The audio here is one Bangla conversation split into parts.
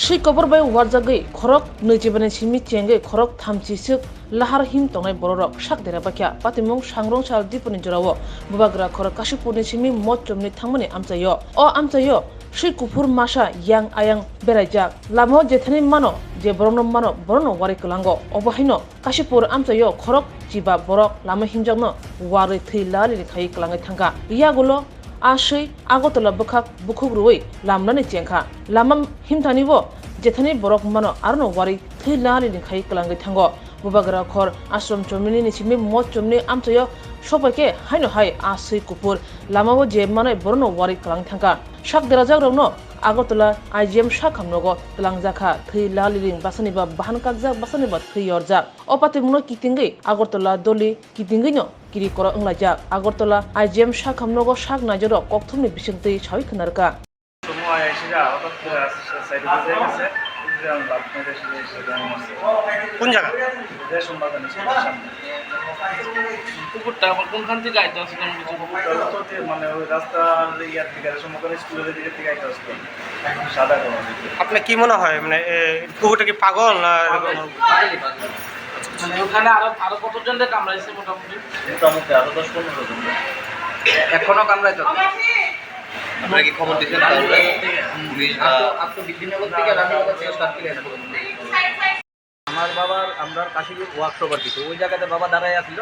Shi Kobor by Warjagwi, Khoroknwichi Simi Chenge, Khorok Thamchisuk, Lahar Him Tongai Borokrog, Shak Derabaka, Patimong Swrangchati Dipuni Jorawo, Bubagra Khorokashipuni Simi Mochomni Thamani Amsayo, O Amsayo, Shi Kupur Masha, Yang Ayang Berajak, Lama Jethani Mano, Je Borono Mano, Borono Warikulango, Obahino, Kashipur Amsayo, Khorok, Jiba Borok, Lama Himjano, Wari Tilali Kai Klangatanga, Yagulo, Ashi Agotola Bukak Bukugrui, Lamnani Tianka, Lamam Himtanivo, Jetani Borok Mano, Arno Wari, Tilali in Kai Kalangatango, Bubagra Kor, Ashram Chomini, Chimi, Mochomni, Amtoyo, Shopake, Hino Hai, Asi Kupur, Lama Jemana, Borno Wari Kalangtanka, Shak Derajagrono, Agotola, IGM Shakamnogo, Langzaka, Tilali, Basaniba, Bahankazak, Basaniba, Yorza, Opatimuno Kitingi, Agotola, Doli, Kitingino. Kiri koro englajak Agortola IGM Shakamnogo Shak Najoro Koktumni Bishingti Chawi Knarka. কোন জায়গা কুকুরটা আবার কোনখান থেকে আইতে আসলেন মানে ওই রাস্তার ইয়ার থেকে সমগ্র স্কুলের দিকে থেকে আইতে আসলেন সাদা কালো আপনার কি মনে হয় মানে কুকুরটা কি পাগল না মানে ওখানে আরো কতজনকে কামড়াইছে মোটামুটি আরো 10-15 জন এখনো কামড়াইছে আপনারা কি খবর দিয়েছেন তাহলে পুলিশ আপনি বিদ্যুৎনগর থেকে রানীনগর থেকে স্টার্ট করে আমার বাবার আমরা কাশীপুর ওয়ার্কশপ দিকে ওই জায়গাতে বাবা দাঁড়ায় আছিল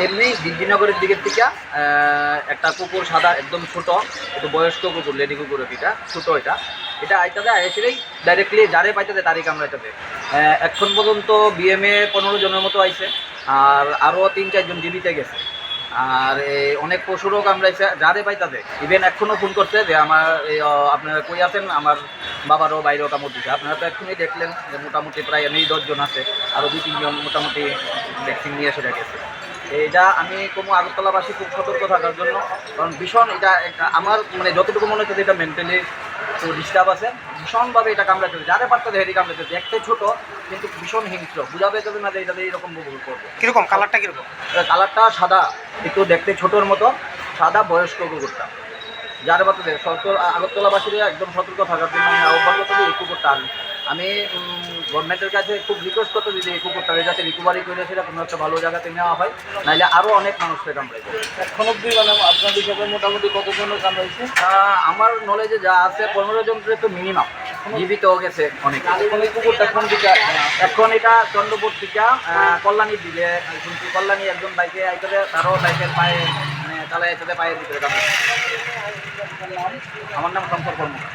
এমনি বিদ্যুৎনগরের দিকের থেকে একটা কুকুর সাদা একদম ছোট একটু বয়স্ক কুকুর লেডি কুকুর এটা ছোট এটা আইতাতে আইসিলেই ডাইরেক্টলি যারে পাইতাতে তারই কামড়াইতাতে এখন পর্যন্ত বিএমএ 15 জনের মতো আইছে আর আরও 3-4 জন জীবিত গেছে আর অনেক পশুরও কামড়াইছে যারে পাইতাতে ইভেন এখনও ফোন করছে যে আমার আপনারা কই আছেন আমার বাবারও বাইরেও কামড় দিচ্ছে আপনারা তো এক্ষুনি দেখলেন যে মোটামুটি প্রায় 9-10 জন আছে আরও 2-3 জন মোটামুটি ভ্যাকসিন নিয়ে এসে গেছে এটা আমি কোনো আগরতলাবাসী খুব সতর্ক থাকার জন্য কারণ ভীষণ এটা আমার মানে যতটুকু মনে হচ্ছে এটা মেন্টালি তো ডিস্টার্ব আছে ভীষণভাবে এটা কামড়াতে যারে পারতে হেরি কামড়াতে দেখতে ছোট কিন্তু ভীষণ হিংস্র বুঝাবে যাবে না যে এটাতে এইরকম ভুল করবে কিরকম কালারটা কিরকম কালারটা সাদা একটু দেখতে ছোটোর মতো সাদা বয়স্ক কুকুরটা যারে পারতে আগরতলাবাসীরা একদম সতর্ক থাকার জন্য আমি আহ্বান করতে এই কুকুরটা আমি গভর্নমেন্টের কাছে খুব রিকোয়েস্ট করতে দিই যে এই কুকুরটাকে যাতে রিকভারি করে সেটা কোনো একটা ভালো জায়গাতে নেওয়া হয় নাহলে আরও অনেক মানুষকে কামড়াইছে এখন অব্দি মানে আপনার হিসাবে মোটামুটি কতজনের কামড়াইছে আমার নলেজে যা আছে 15 জনের তো মিনিমাম জীবিত গেছে অনেক এই কুকুরটা কোন দিকে এখন এটা চন্দ্রপুর থেকে কল্যাণীর দিকে শুনছি কল্যাণী একজন বাইকে আইতে তারও বাইকের পায়ে মানে চালাই আইতে পায়ের ভিতরে কামড়াইছে আমার নাম শঙ্কর কর্মকার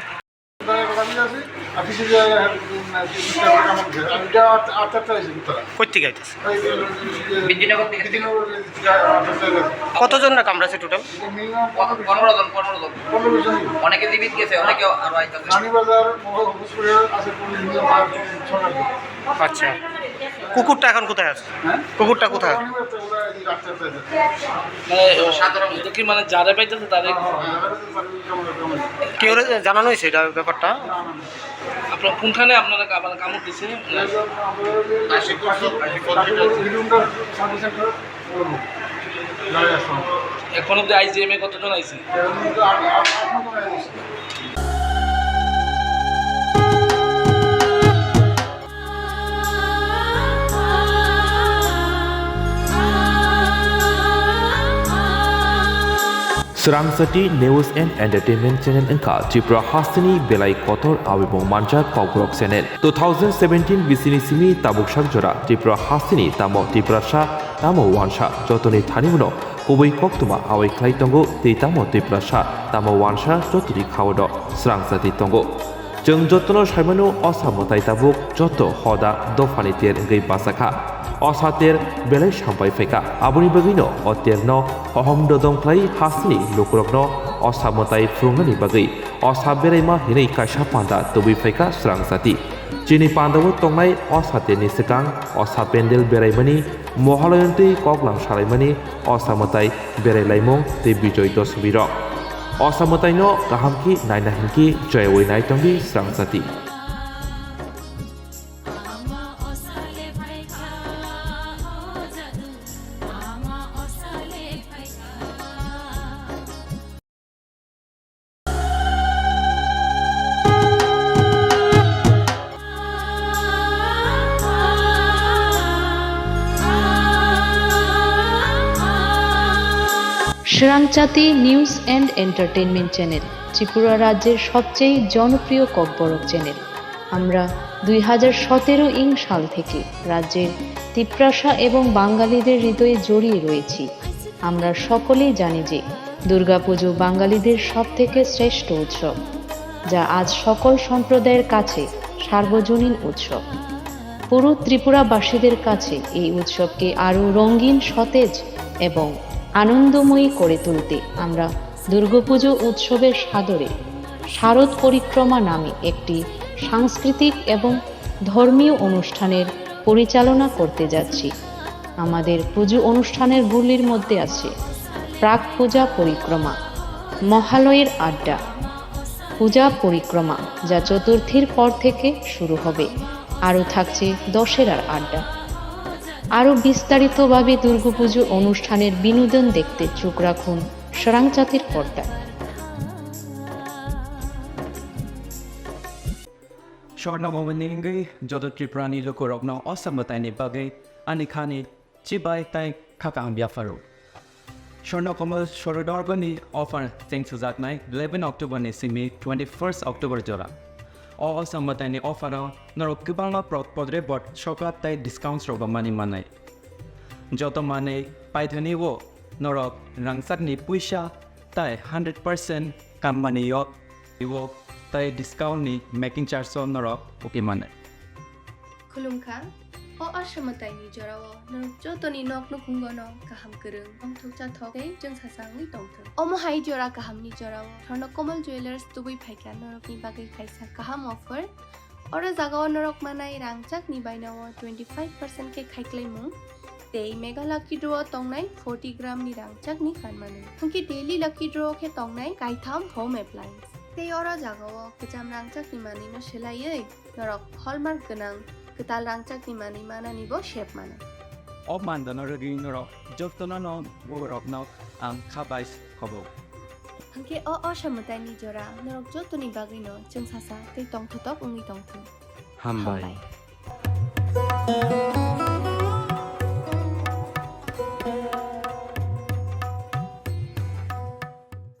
কতজনরা কামড়াছে টোটাল 15 জন অনেকে জীবিত গেছে অনেকে আরো আইতাছে আচ্ছা কুকুরটা এখন কোথায় আছে কুকুরটা কোথায় সাধারণ কি মানে যারা পাইতেছে তাদের কেউ জানানো হয়েছে এটা ব্যাপারটা আপনার কোনখানে আপনারা কামড় দিছে এখন অব্দি আইজিএমে কতজন আইছে Swrangchati News and Entertainment Channel engka Tripura Hasini Belai Kotor Awibong Manja Kobor Channel 2017 Bisini Simi Tabukshak Jora Tripura Hasini Tamo Tripura Sha Tamo Wansha Jotoni Thanimuno Koboi Koktuma Awai Klai Tongo Te Tamo Tripura Sha Tamo Wansha Joturi Khawodo Swrangchati Tongo Jeng Jotono Saimano Osamotai Tabuk Joto Hoda Dofanitir Gei Basakha অসাতের বেলাই সাম্পাই ফেকা আবনি বাগিনো অতেরনো অহম দদংখ্লাই হাসনি লোকরগ্ন অসামতাই ফ্রুংনি বাগৈ অসা বেরাইমা হিनै কাইসা পান্ডা তবি ফেকা স্রাংসাতি চিনি পান্ডাবো তংনাই অসাতেরনি সেকাং অসা পেন্ডেল বেরাইমানি মহালয়ন্তৈ কগলাং সারাইমানি অসামতাই বেরাইলাইমং তে বিজয় দশমির অসামতাইনো গাহামকি নাইনাহিনকি জয়ওই নাইতংগি স্রাংসাতি Swrangchati news and entertainment channel Tripura রাজ্যের সবচেয়ে জনপ্রিয় ককবরক চ্যানেল। আমরা 2017 সাল থেকে রাজ্যের তিপ্রাসা এবং বাঙালিদের হৃদয়ে জড়িয়ে রয়েছি। আমরা সকলেই জানি যে দুর্গাপুজো বাঙালিদের সবথেকে শ্রেষ্ঠ উৎসব, যা আজ সকল সম্প্রদায়ের কাছে সার্বজনীন উৎসব। পুরো ত্রিপুরাবাসীদের কাছে এই উৎসবকে আরও রঙিন, সতেজ এবং আনন্দময়ী করে তুলতে আমরা দুর্গাপুজো উৎসবের সাদরে শারদ পরিক্রমা নামে একটি সাংস্কৃতিক এবং ধর্মীয় অনুষ্ঠানের পরিচালনা করতে যাচ্ছি। আমাদের পুজো অনুষ্ঠানের গুলির মধ্যে আছে প্রাক পূজা পরিক্রমা, মহালয়ের আড্ডা, পূজা পরিক্রমা যা চতুর্থীর পর থেকে শুরু হবে, আরও থাকছে দশেরার আড্ডা। আরও বিস্তারিতভাবে দুর্গাপুজো অনুষ্ঠানের বিনোদন দেখতে চোখ রাখুন স্বরাংচাতির পর্দায়। Shortnamameningi Jodotri Prani Lokorogno Osamatani Bagay Anikani Chibai Tai Kakang Biafaro. Shornakomal Shorodorgani offer thanks to that night 11 October Nisimi 21st October Jora. All Samatani offer Norokibala Podre Bot Shoklat Tai discounts Roba Money Manai. Joto Mane Paithani Wo Norok Rangsatni Puisha Tai 100% Kamani Yok Iwo Tai discount ni making charge on Norok Pokemon. Kulumka o asamatai ni jarawo norok jotoni nok nukungono kaham kereng om thukcha thokai jeng sasang ni tongthang omo hai jora kaham ni jarawo Khoroknwichi jewelers tubui phaika norok ni bagai kaisa kaham offer ora jagao norok manai rangchak ni bainawo 25% ke khaiklai mung tei mega lucky draw tongnai 40 gram ni rangchak ni kanmanu hangki daily lucky draw ke tongnai kaitham home appliance tei ora jagao kejam rangchak ni mani no selaiei norok hallmark ganang ketal rangchak ni mani mana nibo shape mana Of Mandana Ragin Norok Jotona no Borokrog ang Kabais Kobor. hangke o asamatai ni jora norok jotoni bagai no jeng sasa tei tongthotok ungi tongthang Hambai. Hambai.